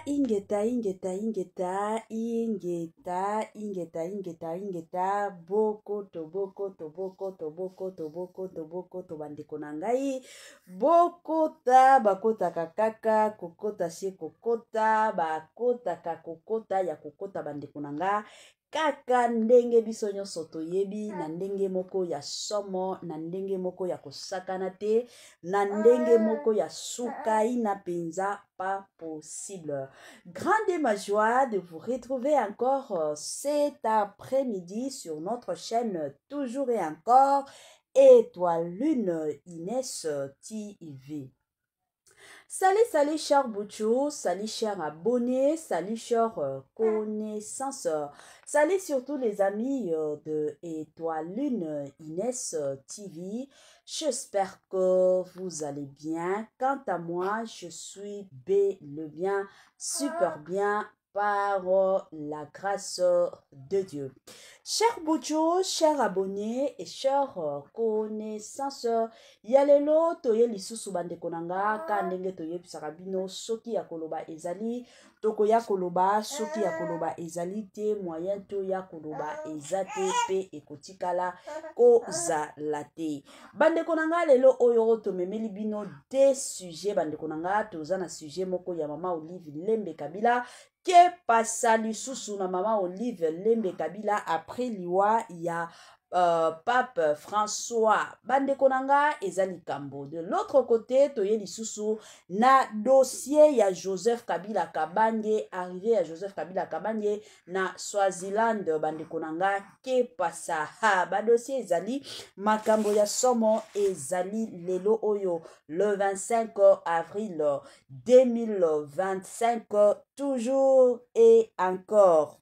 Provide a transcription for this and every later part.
Ingeta, boko to bandeko na ngai, bokota, bakota kakaka, kokota se kokota, bakota kakokota ya kokota bandeko na nga, kaka ndenge biso nyonso toyebi na ndenge moko ya somo, na ndenge moko ya kosakana te, na ndenge moko ya sukai na penza pas possible. Grande est ma joie de vous retrouver encore cet après-midi sur notre chaîne toujours et encore Étoile Lune Inès TV. Salut chers Bouchou, salut chers abonnés, salut chers connaissances, salut surtout les amis de Étoile Lune Inès TV. J'espère que vous allez bien. Quant à moi, je suis bien, super bien par la grâce de Dieu. Chers Bouchou, chers abonnés et chers connaissances, yalelo toye lisusu bande konanga ka ndenge toye pisarabino soki ya koloba ezali toko ya koloba soki ya koloba ezali te moyen to ya koloba ezate pe ekotikala ko za late bande konanga lelo oyo to memeli bino des sujets bande konanga toza na sujet moko ya mama Olive Lembe Kabila ke pasa lisusu na mama Olive Lembe Kabila après liwa ya Pape François bande konanga ezali kambo. De l'autre côté toye lisusu na dossier ya Joseph Kabila Kabange, arrivé à Joseph Kabila Kabange na Swaziland bande konanga ke pasa ba dossier ezali makambo ya somo ezali lelo oyo le 25 avril 2025 toujours et encore.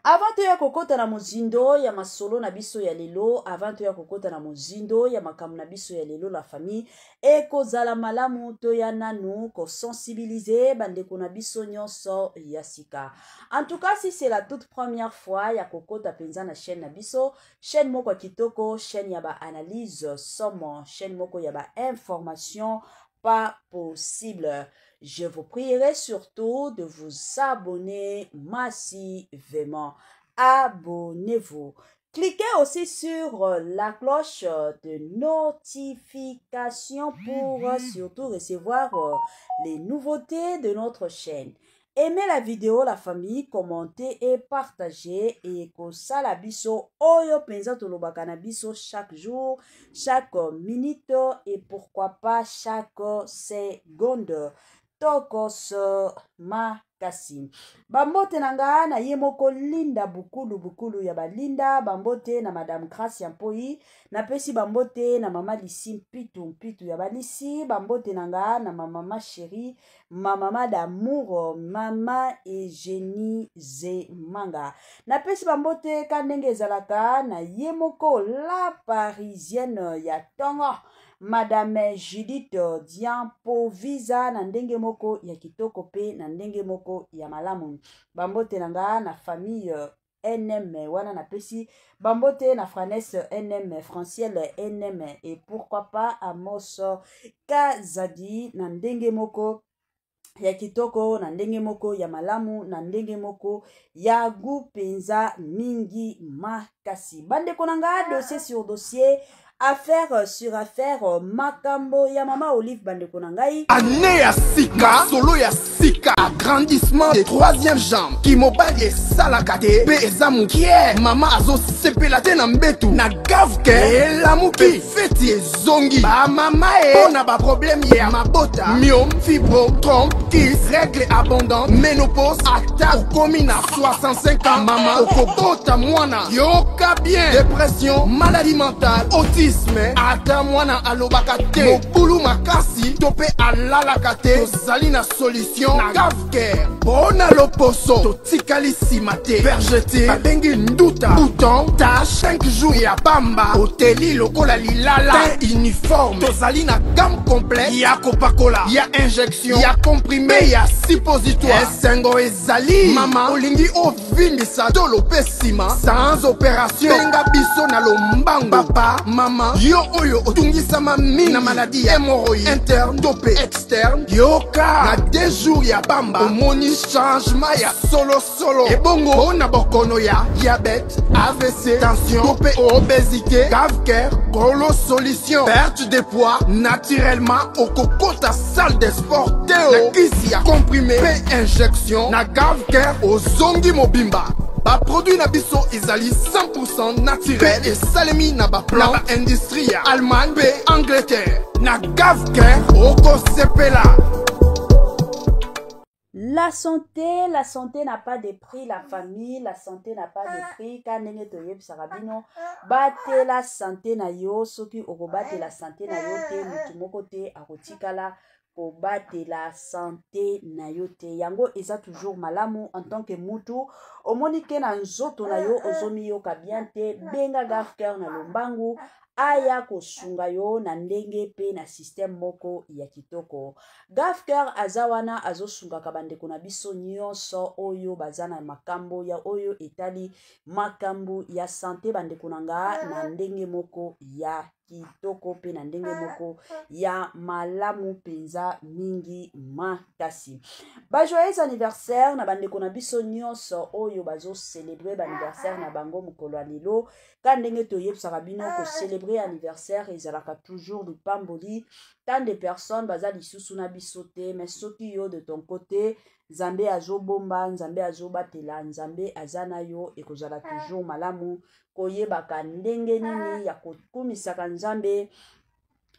Avant to ya kokota na mozindo ya masolo na biso ya lelo, avant to ya kokota na mozindo ya makamu na biso ya lelo la famille, eko zala malamu to ya nanu ko sensibiliser bandeko na biso nyonso ya sika. En tout cas, si c'est la toute première fois ya kokota penza na chaîne na biso, chaîne moko kitoko, chaîne ya ba analyse somo, chaîne moko ya ba information pas possible. Je vous prierai surtout de vous abonner massivement. Abonnez-vous. Cliquez aussi sur la cloche de notification pour surtout recevoir les nouveautés de notre chaîne. Aimez la vidéo, la famille, commentez et partagez et kosala biso oyo penza tolobaka na biso chaque jour, chaque minute et pourquoi pas chaque seconde. Tokos makasi. Bambote nanga na yemoko linda bukulu ya balinda. Bambote na Madame Gracia Mpoi. Na pesi bambote na Mama Lisi mpitu ya balisi. Bambote nanga na mama chérie. Mama d'amour. Mama Eugénie Zemanga. Na pesi bambote kanenge ezalaka na yemoko la parisienne ya tongo. Madame Judith Diampo Visa na ndenge moko ya kitoko pe na ndenge moko ya malamu. Bambote nanga na famille NM wana na pesi. Bambote na Franesse NM, Franciel NM et pourquoi pas Amos Kazadi na ndenge moko ya kitoko na ndenge moko ya malamu na ndenge moko ya gupenza mingi makasi. Bande konanga dossier sur dossier. Affaire sur affaire, makambo ya mama Olive bandeko na ngai. Année ya sika, solo ya sika, agrandissement des troisième jambe. Ki mobali esalakate, pe ezamukie. Mama azo sepela te na mbetu, na gavke, elamuki, feti ezongi. Ba mama ona ba problème ya mabota. Myome, fibro, trompe, kiss, règle abondante, ménopause, ata okomi na 65 ans. Mama okobota mwana, yoka bien. Dépression, maladie mentale, autisme. Ata mwana alobaka te mokulu makasi tope alalaka te tozali na solution na gavker bona loposo totikali nsima te vergete babengi nduta bouton tache 5 jours ya bamba oteli lokola lilala te uniforme tozali na gamme complète ya kopakola ya injection ya comprimé ya suppositoire esengo ezali mama olingi ovindisa tolo pe nsima sans opération benga biso na lombangu papa mama mama yo oyo otungisama mingi na maladi ya hémorroïde interne to pe externe yoka na 2 jours ya bamba omoni changement ya solo ebongo mpona bokono ya diabète AVC tension to pe obésité Gavker Golo solution perte de poids naturellement okokota salle de sport teo na kisi ya comprimé pe injection na Gavker ozongi mobimba baproduit na biso ezali 100% naturel pe esalemi na baplan na baindustrie ya Allemagne pe Angleterre na Gavker okosepela. La santé n'a pas de prix, la famille, la santé n'a pas de prix. Quand nenge toyeb sarabino, bate la santé na yo, soki okobate la santé na yo te, mutu moko te akotikala ko bate la santé na yo te. Yango eza toujours malamu en tant que mutu, omoni ke na nzoto na yo ozomi yo kabiante, benga Gavker na lombangu, aya kosunga yo na ndenge pe na système moko ya kitoko. Gavker azawana azosunga kabandeko na biso nyonso oyo bazana makambo ya oyo etali makambo ya santé bandeko nanga na ndenge moko ya kitoko pe na ndenge moko ya malamu penza mingi makasi. Ba joyeux anniversaire na bandeko na biso nyonso oyo bazo célébrer ba anniversaire na bango mokolo ya lelo. Ka ndenge toyebisaka bino ko célébrer anniversaire ezalaka toujours du pamboli. Tant de personnes baza lisusu na biso te, mais soki yo de ton côté Nzambe azobomba, Nzambe azobatela, Nzambe azana yo ekozala toujours malamu koyebaka ndenge nini ya kokumisaka Nzambe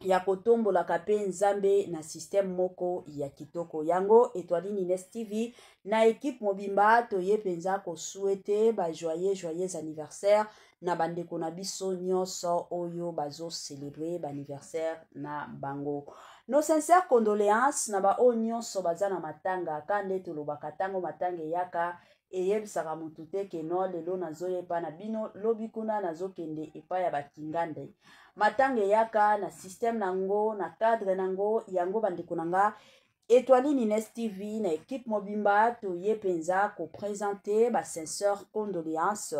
ya kotombolaka pe Nzambe na système moko ya kitoko. Yango Étoile Nines TV na équipe mobimba toye penza ko souhaiter ba joyeux anniversaire na bandeko na biso nyonso oyo bazo célébrer ba anniversaire na bango. Nos sincères condoléances na ba o nyonso baza na matanga kande tolobaka tango matanga yaka eyebisaka mutu te ke no lelo nazoyepa na bino lobi kuna nazokende epai ya bakingande. Matanga yaka na système nango na cadre nango yango bandeko nanga Étoile Nines TV na équipe mobimba toye penza ko présenter ba sincères condoléances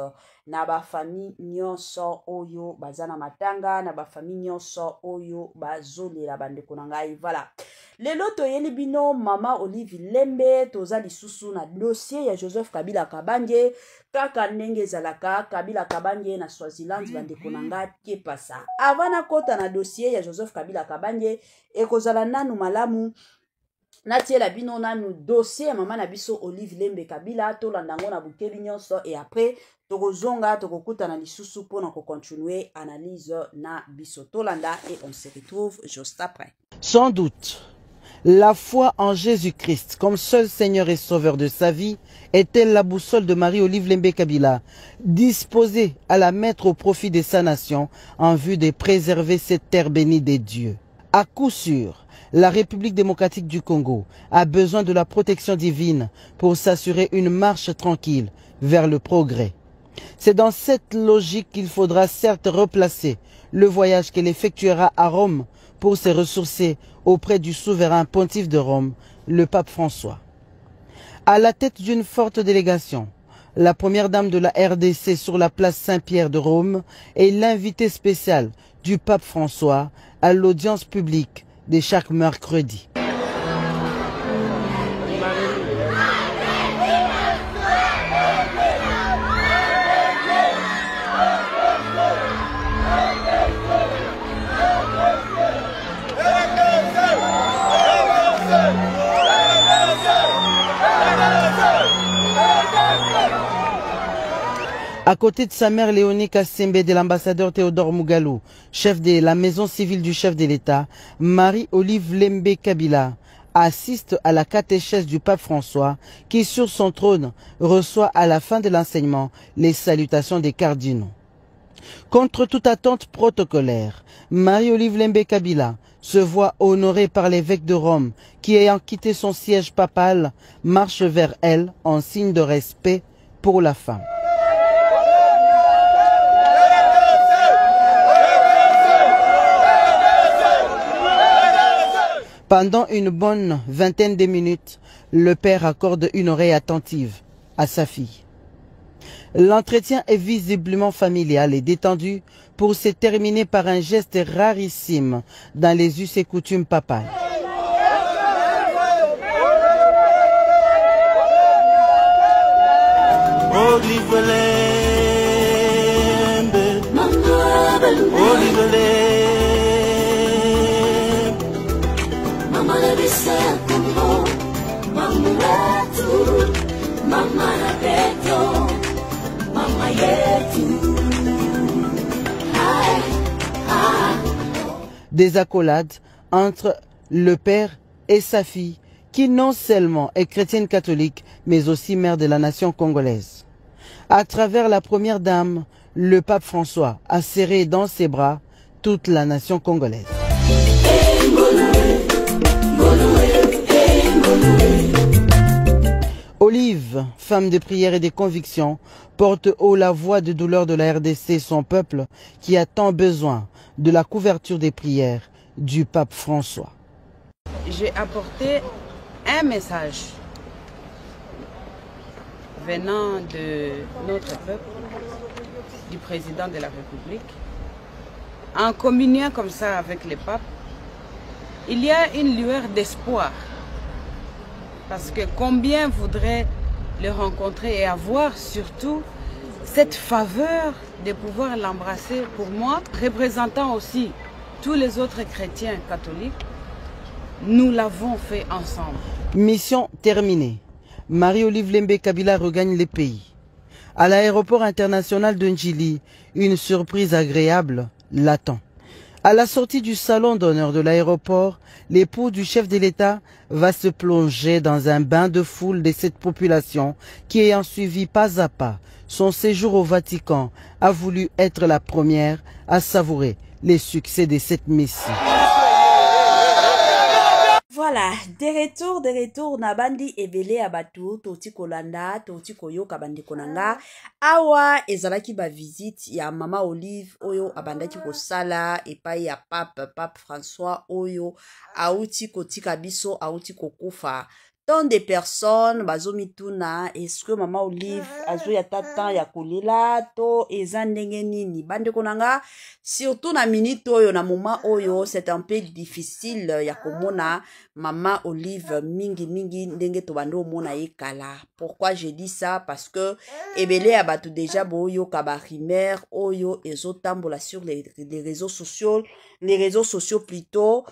na ba famille nyonso oyo bazana matanga na ba famille nyonso oyo bazolela bandeko nanga. Voilà. Lelo toyeli bino mama Olive Lembe toza lisusu na dossier ya Joseph Kabila Kabange kaka ndenge zalaka Kabila Kabange na Swaziland bandeko nanga kepasa. Avana kota na dossier ya Joseph Kabila Kabange ekozala nanu malamu natiela bino nanu dossier ya mama na biso Olive Lembe Kabila tolandango na bukebi nyonso et après tokozonga tokokutana lisusu pona ko continuer analyse na biso tolanda et on se retrouve juste après. Sans doute, la foi en Jésus-Christ comme seul Seigneur et Sauveur de sa vie est-elle la boussole de Marie-Olive Lembe Kabila, disposée à la mettre au profit de sa nation en vue de préserver cette terre bénie des dieux. À coup sûr, la République démocratique du Congo a besoin de la protection divine pour s'assurer une marche tranquille vers le progrès. C'est dans cette logique qu'il faudra certes replacer le voyage qu'elle effectuera à Rome pour se ressourcer auprès du souverain pontife de Rome, le pape François. À la tête d'une forte délégation, la première dame de la RDC sur la place Saint-Pierre de Rome est l'invité spécial du pape François à l'audience publique de chaque mercredi. À côté de sa mère Léonie Kassembe, de l'ambassadeur Théodore Mugalou, chef de la maison civile du chef de l'État, Marie-Olive Lembe Kabila assiste à la catéchèse du pape François qui, sur son trône, reçoit à la fin de l'enseignement les salutations des cardinaux. Contre toute attente protocolaire, Marie-Olive Lembe Kabila se voit honorée par l'évêque de Rome qui, ayant quitté son siège papal, marche vers elle en signe de respect pour la femme. Pendant une bonne vingtaine de minutes, le père accorde une oreille attentive à sa fille. L'entretien est visiblement familial et détendu pour se terminer par un geste rarissime dans les us et coutumes papales. Des accolades entre le père et sa fille, qui non seulement est chrétienne catholique, mais aussi mère de la nation congolaise. À travers la première dame, le pape François a serré dans ses bras toute la nation congolaise. Olive, femme de prière et de conviction, porte haut la voix de douleur de la RDC, son peuple, qui a tant besoin de la couverture des prières du pape François. J'ai apporté un message venant de notre peuple, du président de la République. En communiant comme ça avec le pape, il y a une lueur d'espoir. Parce que combien voudraient le rencontrer et avoir surtout cette faveur de pouvoir l'embrasser pour moi, représentant aussi tous les autres chrétiens catholiques, nous l'avons fait ensemble. Mission terminée. Marie-Olive Lembe Kabila regagne le pays. À l'aéroport international de Njili, une surprise agréable l'attend. À la sortie du salon d'honneur de l'aéroport, l'époux du chef de l'État va se plonger dans un bain de foule de cette population qui, ayant suivi pas à pas son séjour au Vatican, a voulu être la première à savourer les succès de cette mission. Voilà, de retour na bandi ebele abatu toti kolanda toti koyoka bandi konanga awa ezalaki ba visite ya mama Olive oyo abandaki kosala epai ya pape François oyo auti kotika biso auti kokufa. Tant de personnes bazomituna est-ce que mama Olive azo ya tata ya kolela to eza ndenge nini bande konanga surtout na minute oyo na moment oyo c'est un peu difficile ya komona mama Olive mingi ndenge to bando mona ekala. Pourquoi je dis ça? Parce que ebele abatu déjà boyo kabarimer oyo ezotambola sur les réseaux sociaux plutôt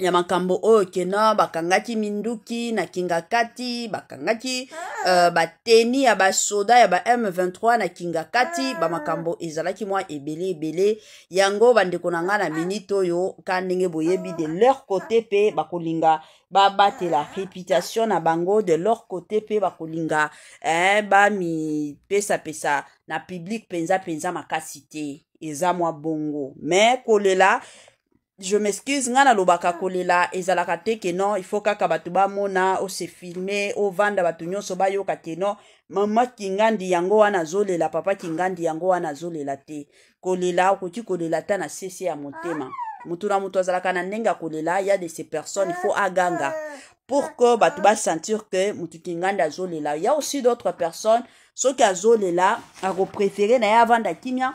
ya makambo oyo kena bakangaki minduki na kingakati bakangaki bateni ya basoda ya ba M23 na kingakati ba makambo ezalaki mwa ebele yango bandeko na nga na minute oyo ka ndenge boyebi de leur côté pe bakolinga babate la réputation na bango de leur côté pe bakolinga ba mi pesa na public penza makasi te eza mwa bongo mais kolela. Je m'excuse, ngana lobaka kolela ezalaka te ke non, il faut kaka batu ba mona o se filmer o vanda batu nyonso ba yoka te non. Mama kingandi yango wana zolela, papa kingandi yango wana zolela te. Kolela okoti kolela ta na sese ya motema. Mutu na mutu azalaka na ndenga kolela, y a de ces personnes, il faut aganga pour que batu ba sentir que mutu kingandi azolela. Il y a aussi d'autres personnes ceux qui azolela a préféré na ya vanda kimia.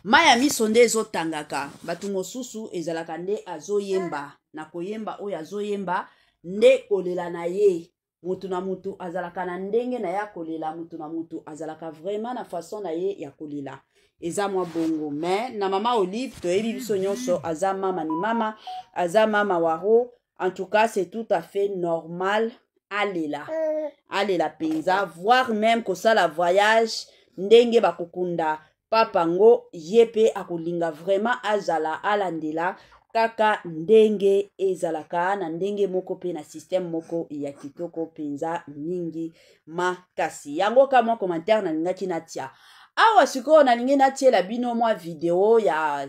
Maya miso nde ezotangaka batu mosusu ezalaka nde azoyemba na koyemba oyo azoyemba nde kolela na ye mutu na mutu azalaka na ndenge na ya kolela mutu na mutu azalaka vraiment na façon na ye ya kolela eza mwa bongo mais na mama Olive toyebi biso nyonso aza mama ni mama aza mama waro en tout cas c'est tout à fait normal alela penza voire même kosala voyage ndenge bakokunda papango yepe akolinga vraiment azala alandela kaka ndenge ezalaka na ndenge moko pe na système moko ya kitoko penza mingi makasi yango ka mwa commentaire na lingaki natia awa siko na lingi natie la bino mwa video ya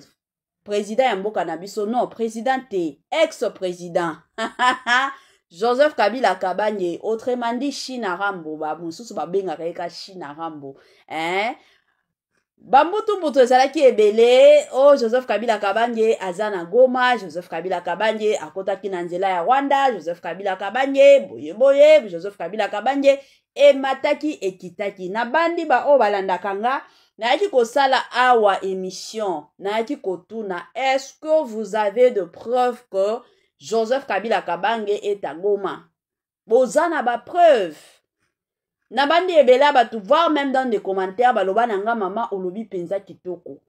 président ya mboka na biso non président te ex-président Joseph Kabila Kabanye autrement dit China Rambo ba mususu ba bengaka eka China Rambo Bambutu ezalaki ebele Joseph Kabila Kabanye azana Goma Joseph Kabila Kabanye akotaki na nzela ya Rwanda Joseph Kabila Kabanye boye Joseph Kabila Kabanye emataki ekitaki na bandi ba o balandaka nga nayaki kosala awa émission nayaki kotuna est-ce que vous avez de preuves que Joseph Kabila Kabange est à Goma? Bozana ba preuve na bandi ebela batu voir même dans des commentaires baloba nanga mama olobi penza kitoko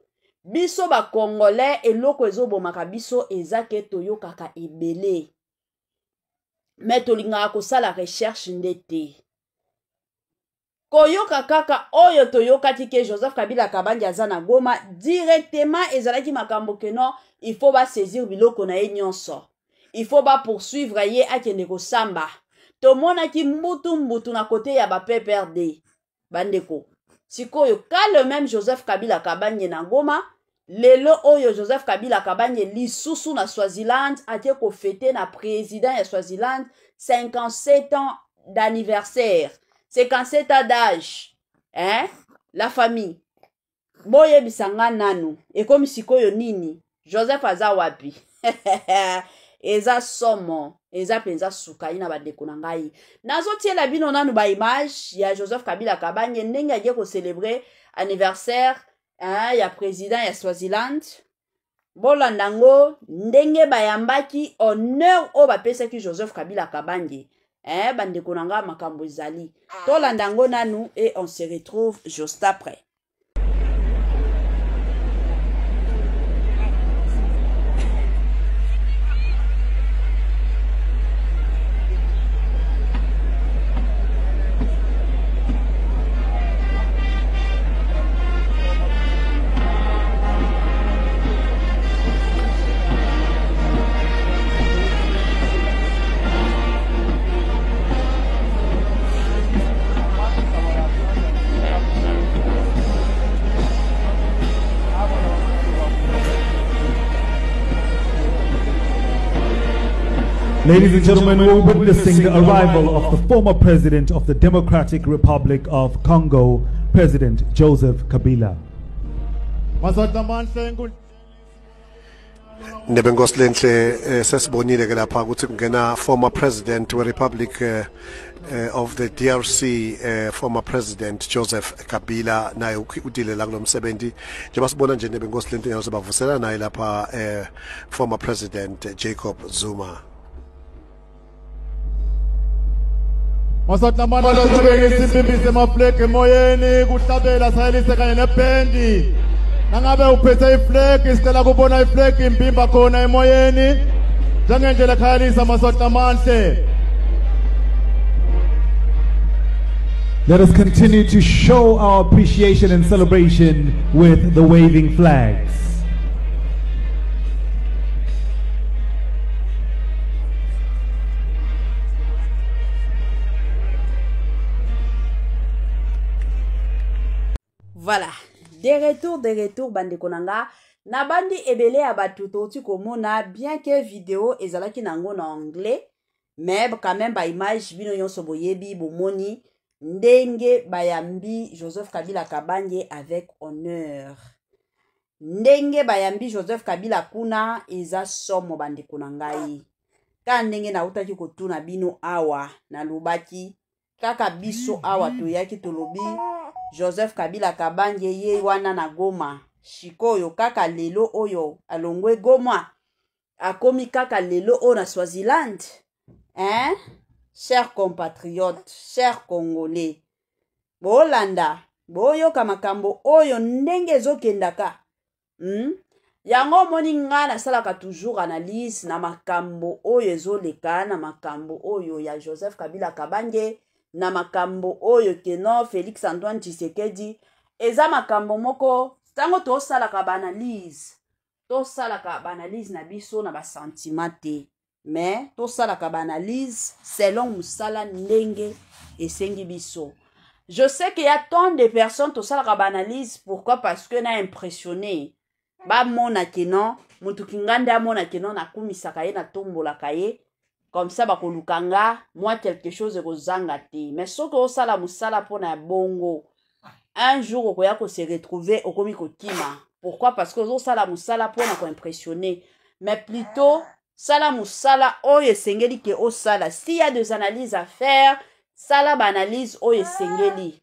biso ba congolais eloko ezobomaka biso ezake toyokaka ebele mais tolingaka kosala recherche ndete koyoka kaka oyo toyokaki ke Joseph Kabila Kabange aza na Goma directement ezalaki makambo ke non il faut ba saisir biloko na ye nyonso il faut ba poursuivre ye akende kosamba tomonaki mbutu na kote ya ba PPRD bandeko sikoyo ka le même Joseph Kabila Kabange na Goma lelo oyo Joseph Kabila Kabange lisusu na Swaziland atie ko fêter na président ya Swaziland 57 ans d'anniversaire 57 ans d'âge hein la famille boye bisanga nanu ekomi sikoyo nini Joseph aza wapi eza somo eza penza suka ina bandeko na ngai nazotiela bino nanu ba image ya Joseph Kabila Kabange ndenge aje ko célébrer anniversaire hein ya président ya Swaziland bolandango ndenge bayambaki honneur o bapesaki Joseph Kabila Kabange hein bandeko na nga makambo ezali tolandango nanu et on se retrouve juste après. Ladies and gentlemen, we're witnessing the arrival of the former president of the Democratic Republic of Congo, President Joseph Kabila. Nebengos lenhle sesibonile ke lapha ukuthi kungena former president we Republic of the DRC former president Joseph Kabila naye udile la kulomsebenzi njengoba sibona nje Nebengos lenhle uyazobavusela naye lapha former president Jacob Zuma. Masatlamana sibeke isimbimbi semaflake emoyeni kuhlabela sayelise kanye nebendi nangabe uphethe iflake isicela kubona iflake impimba khona emoyeni njengendlela ekhayalisa masatlamanhle. Let us continue to show our appreciation and celebration with the waving flags. Voilà, de retour bandeko nanga na bandi ebele ya batu toti komona bien que vidéo ezalaki nango na anglais mais quand même ba image bino nyonso boyebi bomoni ndenge bayambi Joseph Kabila Kabange avec honneur ndenge bayambi Joseph Kabila kuna eza somo bandeko nangai ka ndenge na utaki kotuna bino awa na lubaki kaka biso awa toyaki tolobi Joseph Kabila Kabange ye wana na Goma shikoyo kaka lelo oyo alongwe Goma akomi kaka lelo o na Swaziland hein chers compatriotes chers congolais bolanda boyoka makambo oyo ndenge ezokendaka yango moni nga nasalaka toujours analyse na makambo oyo ezoleka na makambo oyo ya Joseph Kabila Kabange na makambo oyo keno Félix Antoine Tshisekedi eza makambo moko tango tosalaka banalise na biso na basentiment te mais tosalaka banalise selon musala ndenge esengi biso. Je sais qu'il y a tant de personnes tosalaka banalise pourquoi parce que na impressionné ba mona keno mutu kinganda mona keno na kumisaka ye na tombolaka ye comme ça bakolukanga moi quelque chose kozanga te mais soko osala musala pona bongo un jour okoya ko se retrouver okomi kotima. Pourquoi? Parce que osala musala pona ko impressionner mais plutôt sala musala oyo esengeli ke osala. S'il y a des analyses à faire sala ba analyse oyo esengeli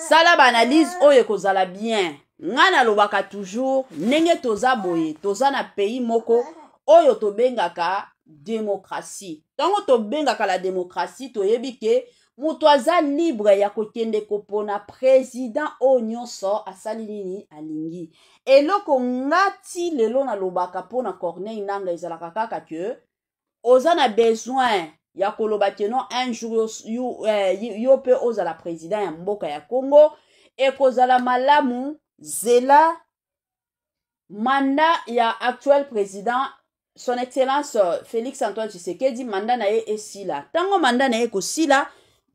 sala ba analyse oyo kozala bien ngana lobaka toujours ndenge toza boye toza na pays moko oyo tobengaka démocratie tango tobengaka la démocratie toyebi ke mutu aza libre ya kokende kopona président oyo nyonso asali nini alingi eloko ngati lelo nalobaka mpona Corneille Nangaa ezalaka kaka ke oza na besoin ya koloba ke non un jour yo pe ozala président ya mboka ya Congo ekozala malamu zela mandat ya actuel président son excellence Félix Antoine Tshisekedi mandat na ye esila tango mandat na ye kosila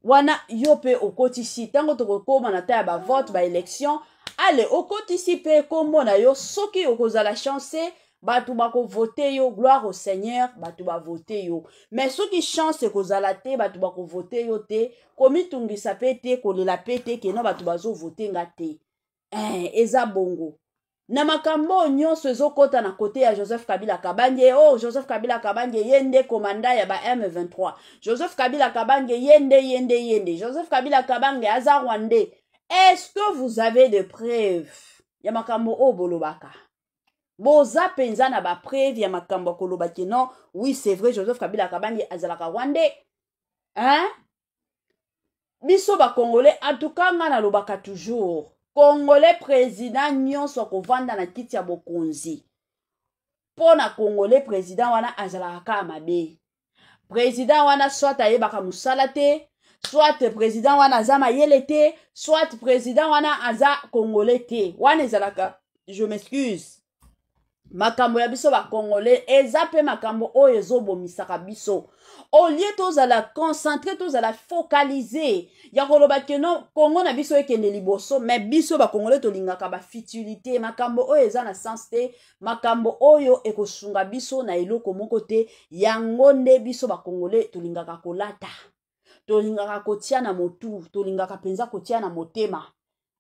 wana yo pe okotisi tango tokokoma na ta ya ba vote ba élection ale okotisi pe kombo na yo soki okozala chance batu bako voter yo gloire au Seigneur batu ba voter yo mais soki chance kozala te batu bako voter yo te komitungisa pe te kolela pe te ke no batu bazo voter nga te eza bongo na makambo nyonso ezokota na kote ya Joseph Kabila Kabange Joseph Kabila Kabange yende komanda ya ba M23 Joseph Kabila Kabange yende Joseph Kabila Kabange aza Rwandais. Est-ce que vous avez des preuves ya makambo o bolobaka boza penza na ba preuve ya makambo kolobaki non oui c'est vrai Joseph Kabila Kabange azalaka Rwandais biso ba Congolais en tout cas nga na lobaka toujours Congolais président nyonso kovanda na kiti ya bokonzi pona Congolais président wana azalaka mabe président wana soit ayebaka musala te soit président wana aza mayele te soit président wana aza Congolais te wana ezalaka je m'excuse makambo ya biso ba Congolais eza pe makambo oyo ezobomisaka biso au lieu tozala concentré tozala focalisé ya koloba ke no Congo na biso ekende liboso mais biso ba Congolais tolingaka ba futilité makambo oyo eza na sens te makambo oyo ekosunga biso na eloko moko te yango nde biso ba Congolais tolingaka kolata tolingaka kotia na motu tolingaka penza kotia na motema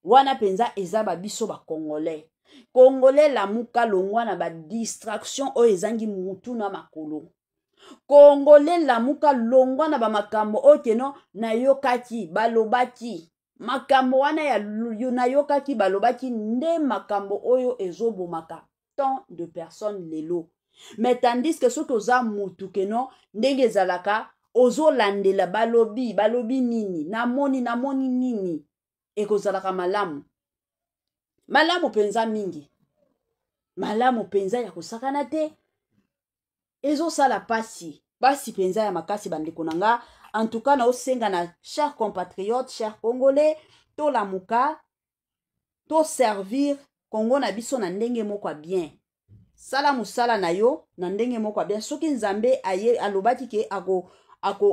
wana penza eza ba biso ba Congolais Congolais lamuka longwa na ba distraction oyo ezangi mutu na makolo Congolais lamuka longwa na ba makambo oyo keno na yokaki balobaki makambo wana ya na yokaki balobaki nde makambo oyo ezobomaka tant de personnes lelo mais tandis que soki oza mutu keno ndenge ezalaka ozolandela balobi nini namoni nini ekozalaka malamu penza mingi malamu penza ya kosakana te ezosala pasi penza ya makasi bandeko nanga en tout cas na osenga na chers compatriotes chers Congolais to lamuka to servir Congo na biso na ndenge moko bien sala musala na yo na ndenge moko bien soki nzambe aye alobaki ke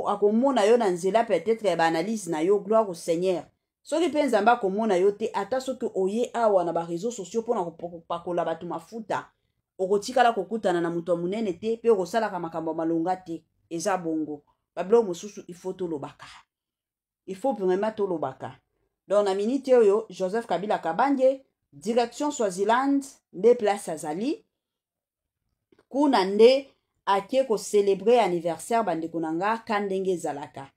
akomona yo na nzela peut-être ya ba analyse na yo gloire au Seigneur soki pe nzambe akomona yo te ata soki oye awa na ba réseaux sociaux pona kopakola batu mafuta okotikala kokutana na mutu munene te pe okosalaka makambo malonga te eza bongo bablo mosusu il faut vraiment tolobaka donc na minute oyo Joseph Kabila Kabange direction Swaziland nde place azali kuna nde ake ko célébrer anniversaire bandeko nanga kandenge ezalaka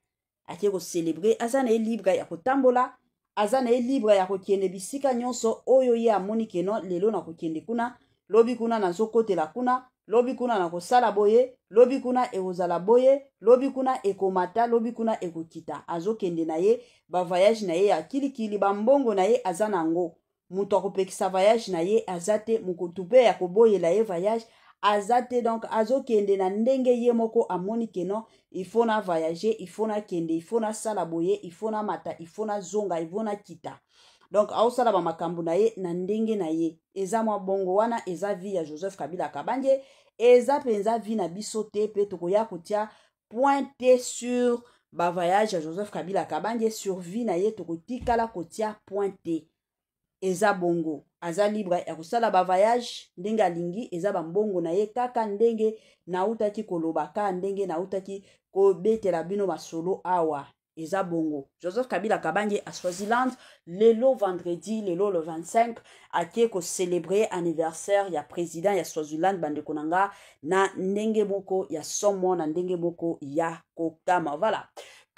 ake ko célébrer azana libre ya kotambola azana libre ya kokende bisika nyonso oyo ye amoni keno lelo na kokende kuna lobi kuna na zokotela kuna lobi kuna na kosala boye lobi kuna ekozala boye lobi kuna ekomata lobi kuna ekokita azokende na ye ba voyage na ye ya kilikili bambongo na ye azana ngo mutu akopekisa voyage na ye azate mukutu pe ya koboyela ye voyage azate donc azokende na ndenge ye moko amoni keno il faut na voyager il faut na kende il faut na sala boye il faut na mata il faut na zonga il faut na kita donc aosala ba makambo na ye na ndenge na ye eza mwa bongo wana eza vie ya Joseph Kabila Kabange eza penza vie na biso te pe tokoya kotia pointer sur ba voyage ya Joseph Kabila Kabange sur vie na ye tokotikala kotia pointer eza bongo aza libre ya kosala ba voyage ndenge alingi eza bambongo na ye kaka ndenge nautaki kolobaka ndenge nautaki kobetela bino masolo awa eza bongo Joseph Kabila Kabange à Swaziland lelo vendredi lelo le 25 ake ko célébrer anniversaire ya président ya Swaziland bandeko nanga na ndenge moko ya somo na ndenge moko ya kokama voilà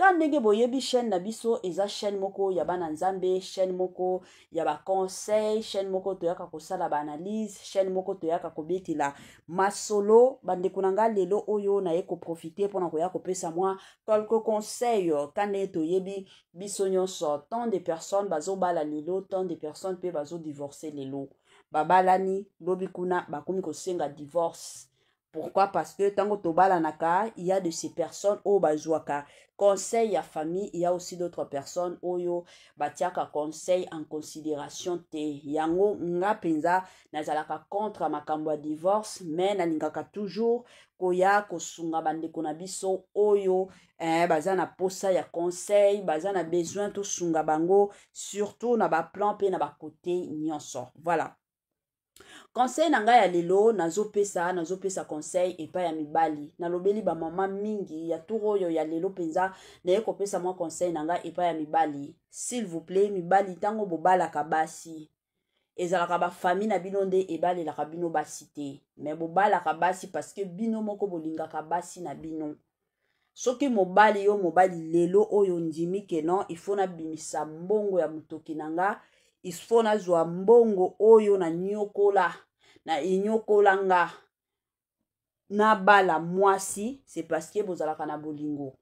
Quand ndenge boyebi chaîne na biso eza chaîne moko ya bana nzambe, chaîne moko ya ba conseil, chaîne moko toyaka kosala ba analyse, chaîne moko toyaka kobetila masolo bandeko na nga lelo oyo na ye ko profiter pona koya kopesa moi quelques conseils quand toyebi biso nyonso tant de personnes bazobala lelo, tant de personnes pe bazo divorcer lelo. Babalani lobi kuna bakomi kosenga divorce. Pourquoi? Parce que tango tobala naka, il y a de ces personnes au bazouaka conseil à famille, il y a aussi d'autres personnes oyo batiaka conseil en considération te. Yango nga penza nazalaka contre makambo ya divorce, mais nalingaka toujours koya kosunga bandeko na biso oyo baza na posa ya conseil, baza na besoin to sunga bango surtout na ba plan pe na ba côté nyonso. Voilà. Conseil nanga ya lelo nazopesa conseil epa ya mibali nalobeli ba mama mingi ya turo yo ya lelo penza na ye kopesa moi conseil nanga epa ya mibali. S'il vous plaît mibali tango bobalaka basi ezalaka ba famille na bino nde ebalelaka bino basi te, mais bobalaka basi parce que bino moko bolingaka basi na bino. Soki mobali yo mobali lelo oyo ndimi ke non il faut na bimisa mbongo ya mutoki nanga, il faut na zwa mbongo oyo na nyokola na inyokola nga na bala mwasi, c'est parce que bozalaka na bolingo.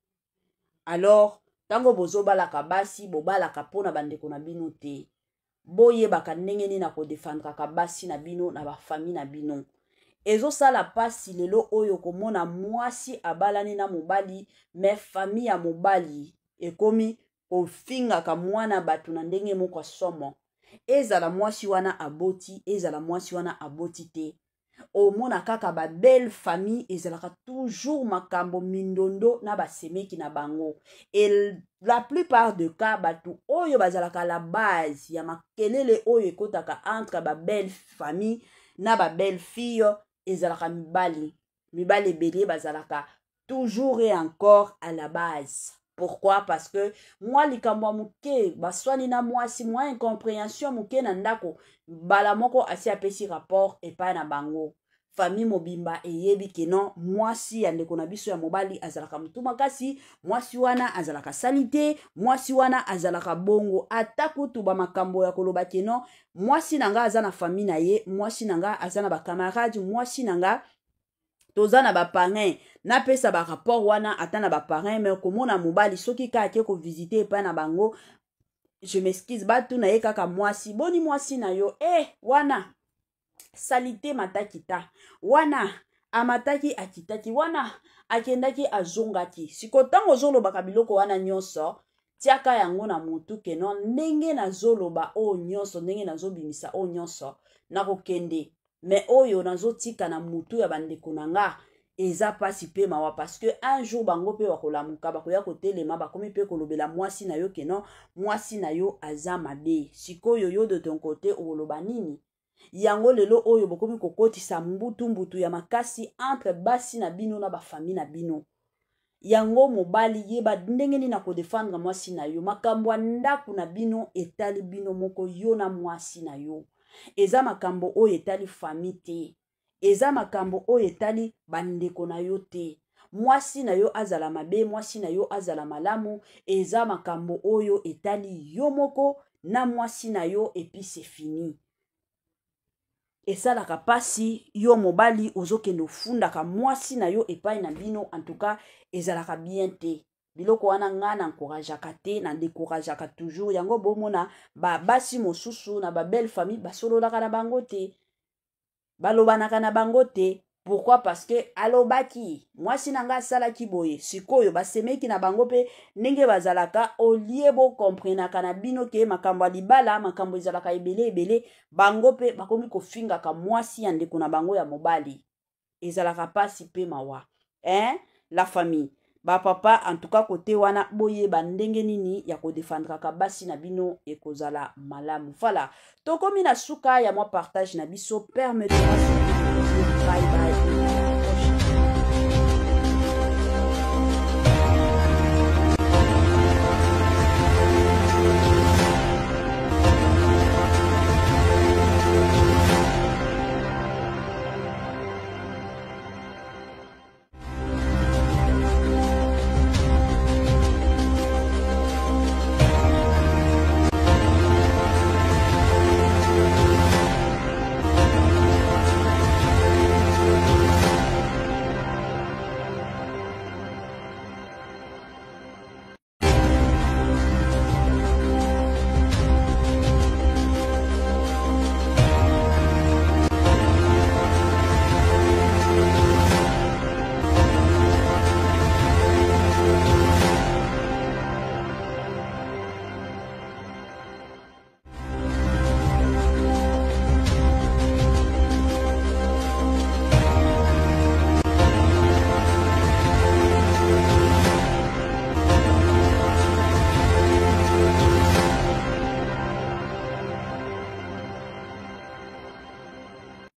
Alors tango bozobalaka basi bobalaka pona bandeko na bino te, boyebaka ndenge nini na kodefandraka basi na bino na bafamille na bino. Ezosala pasi lelo oyo komona mwasi abalani na mobali, me famille ya mobali ekomi kofingaka mwana batu na ndenge moko somo. Ezala mwasi wana aboti, ezala mwasi wana aboti te. Omona kaka ba belle famille ezalaka toujours makambo mindondo na basemeki na bango. Et la plupart de cas batu oyo bazalaka la base ya makelele oyo ekotaka entre ba belle famille na ba belle fille ezalaka mibali. Mibali ebele bazalaka toujours et encore à la base. Pourquoi? Parce que moi likambo muke baswani na mwasi moi incompréhension muke na ndako bala moko asi apesi rapport epa na bango. Famille mobimba eyebi ke non mwasi ya ndeko na biso ya mobali azalaka mutu makasi, mwasi wana azalaka salite, mwasi wana azalaka bongo atakutu ba makambo ya koloba ke non mwasi nanga azana famille na ye, mwasi nanga azana ba camarades, mwasi nanga tozana ba parrain na pesa ba rapport wana atana ba parrain, mais komona mobali soki ka ake ko visiter pa na bango je m'excuse batu na ye kaka mwasi boni mwasi na yo wana salite matakita wana amataki akitaki wana akendaki azongaki sikotango zoloba kabiloko wana nyonso tiaka yango na mutu ke non ndenge na zoloba o nyonso ndenge na zobimisa o nyonso na kokende. Mais oyo nazotika na mutu ya bandeko nanga eza pasi pe mawa parce que un jour bango pe wakolamuka bakoya kotelema bakomi pe kolobela mwasi na yo ke non mwasi na yo aza mabe. Sikoyo yo de ton côté oloba nini? Yango lelo oyo bokomi kokotisa mbutu ya makasi entre basi na bino na ba famille na bino. Yango mobali yeba ndenge nini na kodefendre mwasi na yo, makambo ndaku na bino etali bino moko yo na mwasi na yo. Eza makambo oyo etali famille te, eza makambo oyo etali bandeko na yo te. Mwasi na yo azala mabe, mwasi na yo azala malamu, eza makambo oyo etali yo moko na mwasi na yo et puis c'est fini. Esalaka pasi yo mobali ozokende ofundaka mwasi na yo epai na bino, en tout cas ezalaka bien te. Biloko wana nga na encourageaka te, na décourageaka toujours. Yango bomona ba basi mosusu na ba belle famille basololaka na bango te, balobanaka na bango te. Pourquoi? Parce que alobaki mwasi nanga asalaki boye, sikoyo basemeki na bango pe ndenge bazalaka olie bo komprenaka na bino ke makambo ya libala makambo ezalaka ebele bango pe bakomi kofingaka mwasi ya ndeko na bango ya mobali. Ezalaka pasi pe mawa la famille ba papa en tout cas côté wana boye bandenge nini ya kodefendraka basi na bino ekozala malamu. Voilà, tokomi na suka ya moi partage na biso, permettez-moi bye bye.